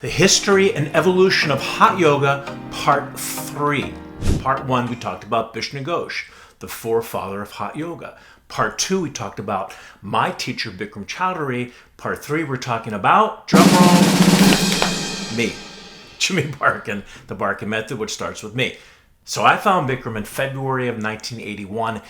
The History and Evolution of Hot Yoga, Part 3. Part 1, we talked about Vishnu Ghosh, the forefather of Hot Yoga. Part 2, we talked about my teacher, Bikram Choudhury. Part 3, we're talking about, drumroll, me, Jimmy Barkan, the Barkan method, which starts with me. So I found Bikram in February of 1981.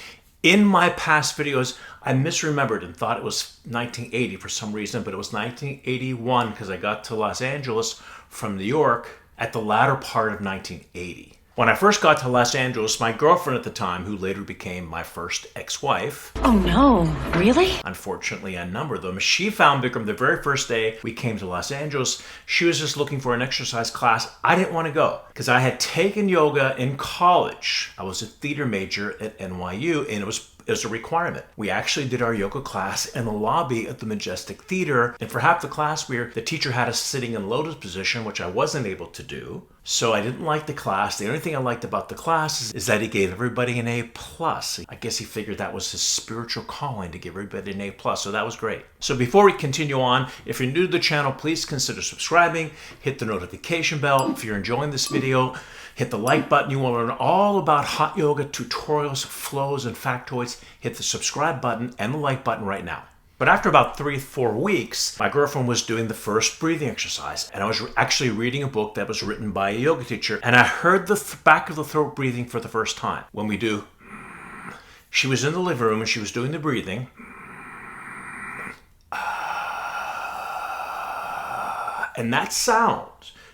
In my past videos, I misremembered and thought it was 1980 for some reason, but it was 1981 because I got to Los Angeles from New York at the latter part of 1980. When I first got to Los Angeles, my girlfriend at the time, who later became my first ex-wife. Oh no, really? Unfortunately, a number of them. She found Bikram the very first day we came to Los Angeles. She was just looking for an exercise class. I didn't want to go because I had taken yoga in college. I was a theater major at NYU and it was a requirement. We actually did our yoga class in the lobby at the Majestic Theater, and for half the class the teacher had us sitting in lotus position, which I wasn't able to do. So I didn't like the class. The only thing I liked about the class is that he gave everybody an A+. I guess he figured that was his spiritual calling, to give everybody an A+, so that was great. So before we continue on, if you're new to the channel, please consider subscribing, hit the notification bell. If you're enjoying this video, hit the like button. You want to learn all about hot yoga tutorials, flows, and factoids. Hit the subscribe button and the like button right now. But after about 3-4 weeks, my girlfriend was doing the first breathing exercise, and I was actually reading a book that was written by a yoga teacher, and I heard the back of the throat breathing for the first time. When we do, she was in the living room and she was doing the breathing. And that sound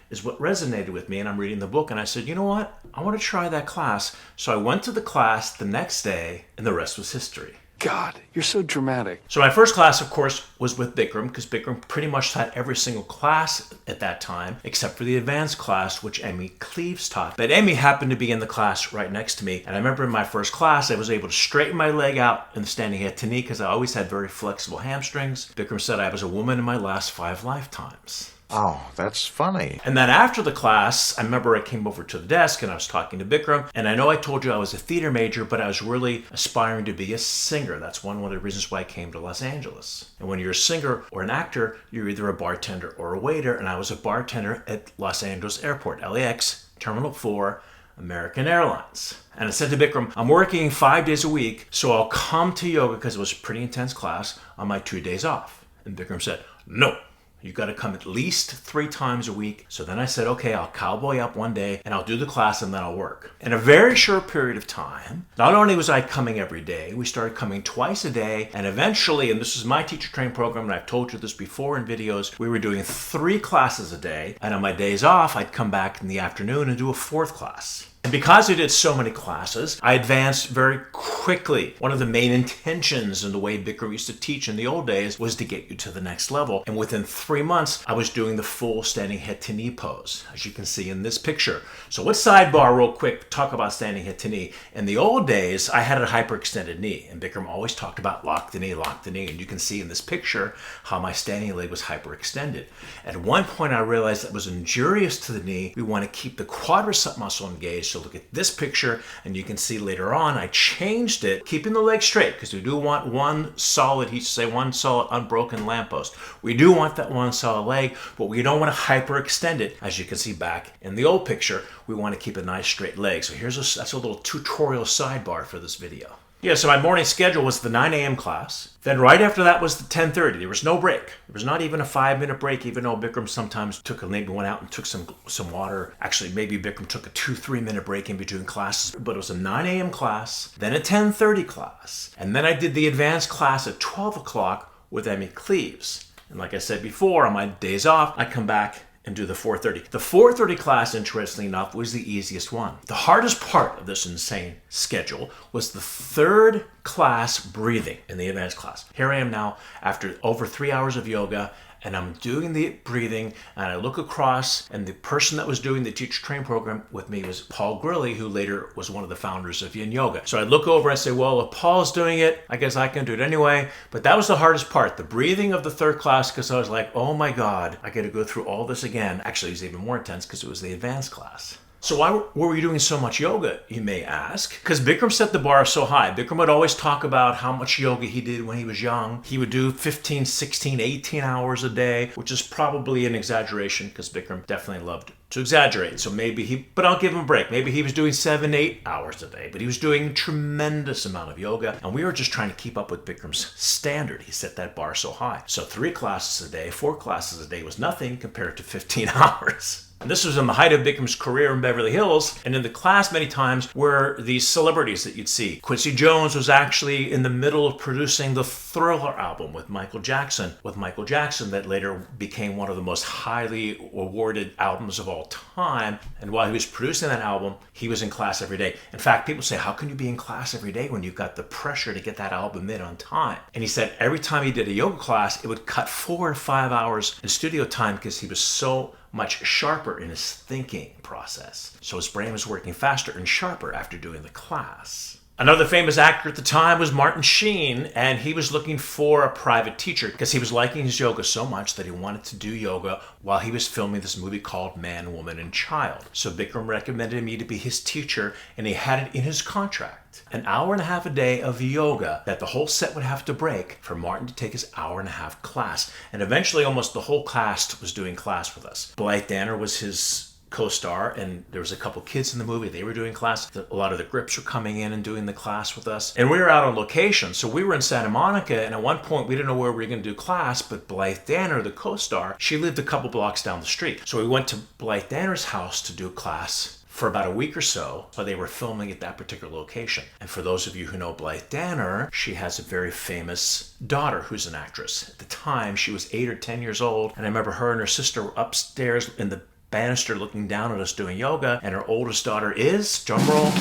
is what resonated with me, and I'm reading the book, and I said, you know what? I want to try that class. So I went to the class the next day, and the rest was history. God, you're so dramatic. So my first class, of course, was with Bikram, because Bikram pretty much taught every single class at that time, except for the advanced class, which Emmy Cleaves taught. But Emmy happened to be in the class right next to me, and I remember in my first class, I was able to straighten my leg out in the standing head to knee, because I always had very flexible hamstrings. Bikram said I was a woman in my last 5 lifetimes. Oh, that's funny. And then after the class, I remember I came over to the desk and I was talking to Bikram. And I know I told you I was a theater major, but I was really aspiring to be a singer. That's one of the reasons why I came to Los Angeles. And when you're a singer or an actor, you're either a bartender or a waiter. And I was a bartender at Los Angeles Airport, LAX, Terminal 4, American Airlines. And I said to Bikram, I'm working 5 days a week, so I'll come to yoga, because it was a pretty intense class, on my 2 days off. And Bikram said, no. You got to come at least 3 times a week. So then I said, okay, I'll cowboy up one day and I'll do the class and then I'll work. In a very short period of time, not only was I coming every day, we started coming twice a day. And eventually, and this is my teacher training program, and I've told you this before in videos, we were doing 3 classes a day. And on my days off, I'd come back in the afternoon and do a 4th class. And because I did so many classes, I advanced very quickly. One of the main intentions in the way Bikram used to teach in the old days was to get you to the next level. And within 3 months, I was doing the full standing head to knee pose, as you can see in this picture. So let's sidebar real quick, talk about standing head to knee. In the old days, I had a hyperextended knee, and Bikram always talked about lock the knee, lock the knee. And you can see in this picture how my standing leg was hyperextended. At one point, I realized that was injurious to the knee. We want to keep the quadricep muscle engaged. So look at this picture, and you can see later on I changed it, keeping the leg straight, because we do want one solid, he used to say, one solid unbroken lamppost. We do want that one solid leg, but we don't want to hyperextend it. As you can see back in the old picture, we want to keep a nice straight leg. So that's a little tutorial sidebar for this video. Yeah, so my morning schedule was the 9 a.m. class. Then right after that was the 10:30. There was no break. There was not even a 5-minute break, even though Bikram sometimes maybe went out and took some water. Actually, maybe Bikram took a 2-3 minute break in between classes. But it was a 9 a.m. class, then a 10:30 class. And then I did the advanced class at 12 o'clock with Emmy Cleaves. And like I said before, on my days off, I come back and do the 4:30. The 4:30 class, interestingly enough, was the easiest one. The hardest part of this insane schedule was the 3rd class breathing in the advanced class. Here I am now after over 3 hours of yoga, and I'm doing the breathing, and I look across, and the person that was doing the teacher training program with me was Paul Grilly, who later was one of the founders of Yin Yoga. So I look over and say, well, if Paul's doing it, I guess I can do it anyway. But that was the hardest part, the breathing of the 3rd class, because I was like, oh my God, I got to go through all this again. Actually, it was even more intense because it was the advanced class. So why were we doing so much yoga, you may ask? Because Bikram set the bar so high. Bikram would always talk about how much yoga he did when he was young. He would do 15, 16, 18 hours a day, which is probably an exaggeration because Bikram definitely loved to exaggerate. So but I'll give him a break. Maybe he was doing 7, 8 hours a day, but he was doing a tremendous amount of yoga. And we were just trying to keep up with Bikram's standard. He set that bar so high. So 3 classes a day, 4 classes a day was nothing compared to 15 hours. And this was in the height of Bikram's career in Beverly Hills, and in the class many times were these celebrities that you'd see. Quincy Jones was actually in the middle of producing the Thriller album with Michael Jackson, that later became one of the most highly awarded albums of all time. And while he was producing that album, he was in class every day. In fact, people say, how can you be in class every day when you've got the pressure to get that album in on time? And he said every time he did a yoga class, it would cut 4 to 5 hours in studio time because he was so much sharper in his thinking process. So his brain was working faster and sharper after doing the class. Another famous actor at the time was Martin Sheen, and he was looking for a private teacher because he was liking his yoga so much that he wanted to do yoga while he was filming this movie called Man, Woman, and Child. So Bikram recommended me to be his teacher, and he had it in his contract. An hour and a half a day of yoga that the whole set would have to break for Martin to take his hour and a half class. And eventually almost the whole cast was doing class with us. Blythe Danner was his co-star, and there was a couple kids in the movie. They were doing class. A lot of the grips were coming in and doing the class with us. And we were out on location. So we were in Santa Monica, and at one point we didn't know where we were going to do class, but Blythe Danner, the co-star, she lived a couple blocks down the street. So we went to Blythe Danner's house to do class for about a week or so, while they were filming at that particular location. And for those of you who know Blythe Danner, she has a very famous daughter who's an actress. At the time, she was 8 or 10 years old, and I remember her and her sister were upstairs in the banister looking down at us doing yoga, and her oldest daughter is, drumroll,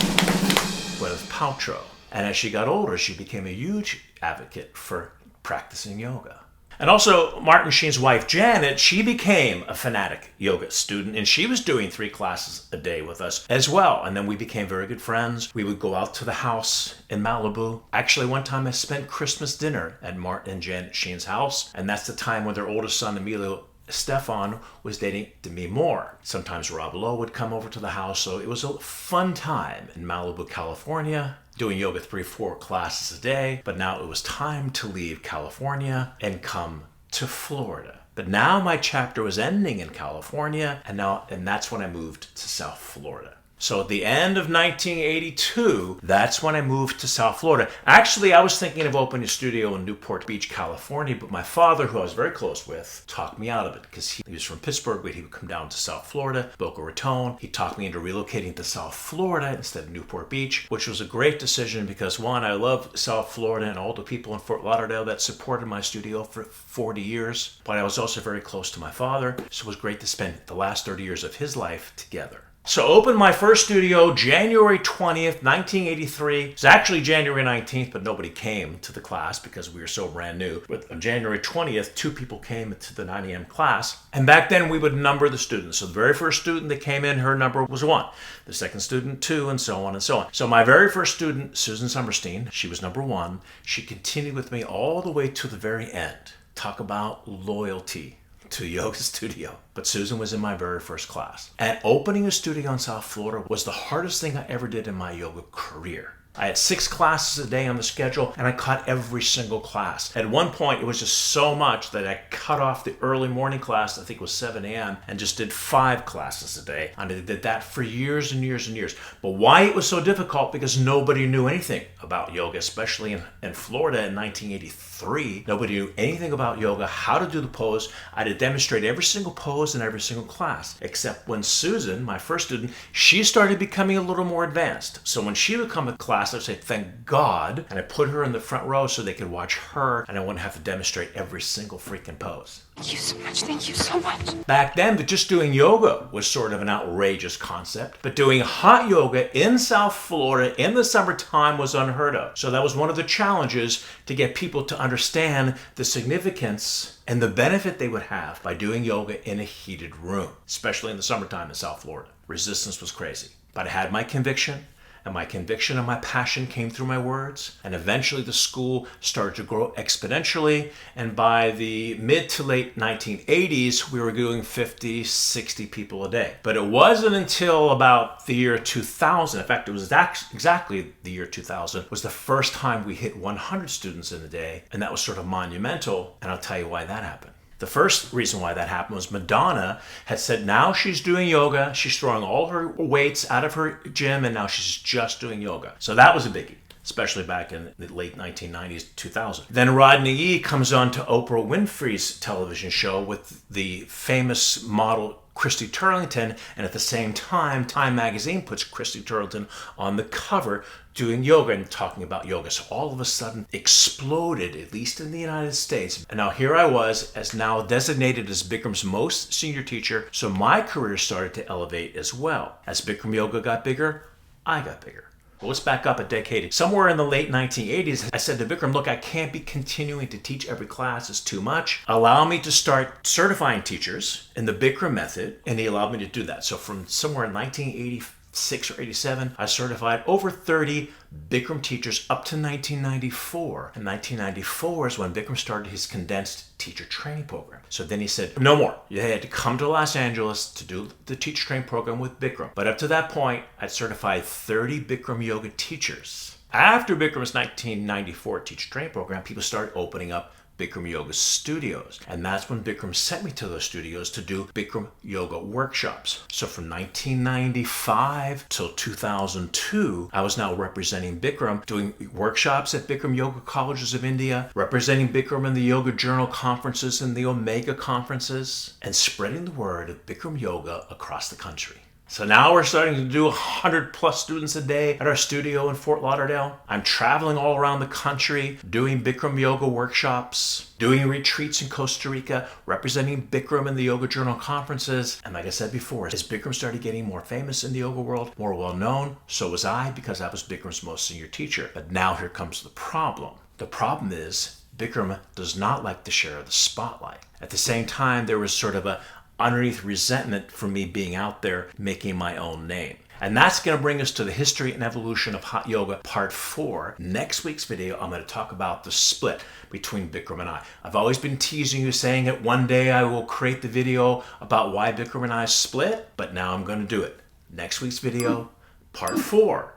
Gwyneth Paltrow. And as she got older, she became a huge advocate for practicing yoga. And also, Martin Sheen's wife, Janet, she became a fanatic yoga student, and she was doing 3 classes a day with us as well. And then we became very good friends. We would go out to the house in Malibu. Actually, one time I spent Christmas dinner at Martin and Janet Sheen's house, and that's the time when their oldest son, Emilio Stefan, was dating Demi Moore. Sometimes Rob Lowe would come over to the house, so it was a fun time in Malibu, California, doing yoga 3-4 classes a day. But now it was time to leave California and come to Florida. But now my chapter was ending in California, and that's when I moved to South Florida. So at the end of 1982, that's when I moved to South Florida. Actually, I was thinking of opening a studio in Newport Beach, California, but my father, who I was very close with, talked me out of it because he was from Pittsburgh, but he would come down to South Florida, Boca Raton. He talked me into relocating to South Florida instead of Newport Beach, which was a great decision because, one, I love South Florida and all the people in Fort Lauderdale that supported my studio for 40 years, but I was also very close to my father, so it was great to spend the last 30 years of his life together. So opened my first studio January 20th, 1983. It was actually January 19th, but nobody came to the class because we were so brand new. But on January 20th, 2 people came to the 9 a.m. class. And back then we would number the students. So the very first student that came in, her number was 1. The second student, 2, and so on and so on. So my very first student, Susan Summerstein, she was number 1. She continued with me all the way to the very end. Talk about loyalty to yoga studio. But Susan was in my very first class. And opening a studio in South Florida was the hardest thing I ever did in my yoga career. I had 6 classes a day on the schedule, and I caught every single class. At one point, it was just so much that I cut off the early morning class, I think it was 7 a.m., and just did 5 classes a day. And I did that for years and years and years. But why it was so difficult? Because nobody knew anything about yoga, especially in Florida in 1983. Nobody knew anything about yoga, how to do the pose. I had to demonstrate every single pose in every single class, except when Susan, my first student, she started becoming a little more advanced. So when she would come to class, I would say, thank God, and I put her in the front row so they could watch her, and I wouldn't have to demonstrate every single freaking pose. Thank you so much. Thank you so much. Back then, just doing yoga was sort of an outrageous concept, but doing hot yoga in South Florida in the summertime was unheard of. So that was one of the challenges to get people to understand the significance and the benefit they would have by doing yoga in a heated room, especially in the summertime in South Florida. Resistance was crazy, but I had my conviction, and my conviction and my passion came through my words. And eventually the school started to grow exponentially. And by the mid to late 1980s, we were doing 50, 60 people a day. But it wasn't until about the year 2000, in fact, it was exactly the year 2000, was the first time we hit 100 students in a day. And that was sort of monumental. And I'll tell you why that happened. The first reason why that happened was Madonna had said now she's doing yoga. She's throwing all her weights out of her gym and now she's just doing yoga. So that was a biggie, especially back in the late 1990s, 2000. Then Rodney Yee comes on to Oprah Winfrey's television show with the famous model Christy Turlington, and at the same time, Time magazine puts Christy Turlington on the cover doing yoga and talking about yoga. So all of a sudden exploded, at least in the United States. And now here I was, as now designated as Bikram's most senior teacher, so my career started to elevate as well. As Bikram Yoga got bigger, I got bigger. Well, let's back up a decade. Somewhere in the late 1980s, I said to Bikram, look, I can't be continuing to teach every class. It's too much. Allow me to start certifying teachers in the Bikram method. And he allowed me to do that. So from somewhere in 1986 or 87, I certified over 30 Bikram teachers up to 1994. And 1994 is when Bikram started his condensed teacher training program. So then he said, no more. You had to come to Los Angeles to do the teacher training program with Bikram. But up to that point, I'd certified 30 Bikram yoga teachers. After Bikram's 1994 teacher training program, people started opening up Bikram Yoga studios. And that's when Bikram sent me to those studios to do Bikram Yoga workshops. So from 1995 till 2002, I was now representing Bikram, doing workshops at Bikram Yoga colleges of India, representing Bikram in the Yoga Journal conferences and the Omega conferences, and spreading the word of Bikram Yoga across the country. So now we're starting to do 100 plus students a day at our studio in Fort Lauderdale. I'm traveling all around the country, doing Bikram Yoga workshops, doing retreats in Costa Rica, representing Bikram in the Yoga Journal conferences. And like I said before, as Bikram started getting more famous in the yoga world, more well-known, so was I, because I was Bikram's most senior teacher. But now here comes the problem. The problem is Bikram does not like to share the spotlight. At the same time, there was sort of a underneath resentment for me being out there making my own name. And that's going to bring us to the history and evolution of hot yoga part 4. Next week's video, I'm going to talk about the split between Bikram and I. I've always been teasing you, saying that one day I will create the video about why Bikram and I split, but now I'm going to do it. Next week's video, part 4,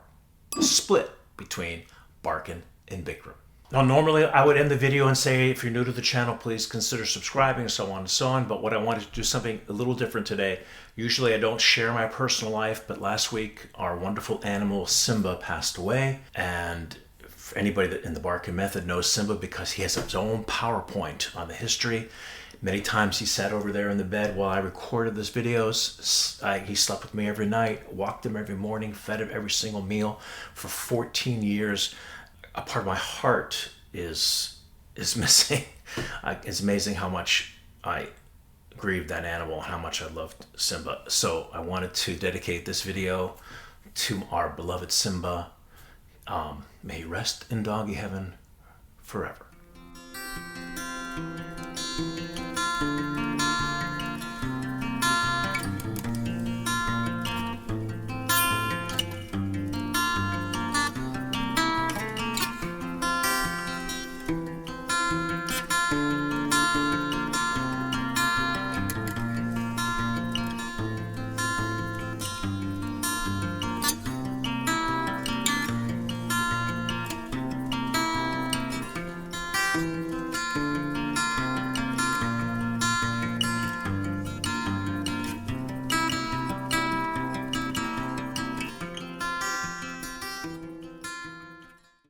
the split between Barkan and Bikram. Now, normally I would end the video and say, if you're new to the channel, please consider subscribing, so on and so on. But what I wanted to do something a little different today. Usually I don't share my personal life, but last week our wonderful animal Simba passed away. And for anybody that in the Barkan method knows Simba because he has his own PowerPoint on the history. Many times he sat over there in the bed while I recorded these videos. He slept with me every night, walked him every morning, fed him every single meal for 14 years. A part of my heart is missing. It's amazing how much I grieved that animal and how much I loved Simba. So I wanted to dedicate this video to our beloved Simba. May he rest in doggy heaven forever.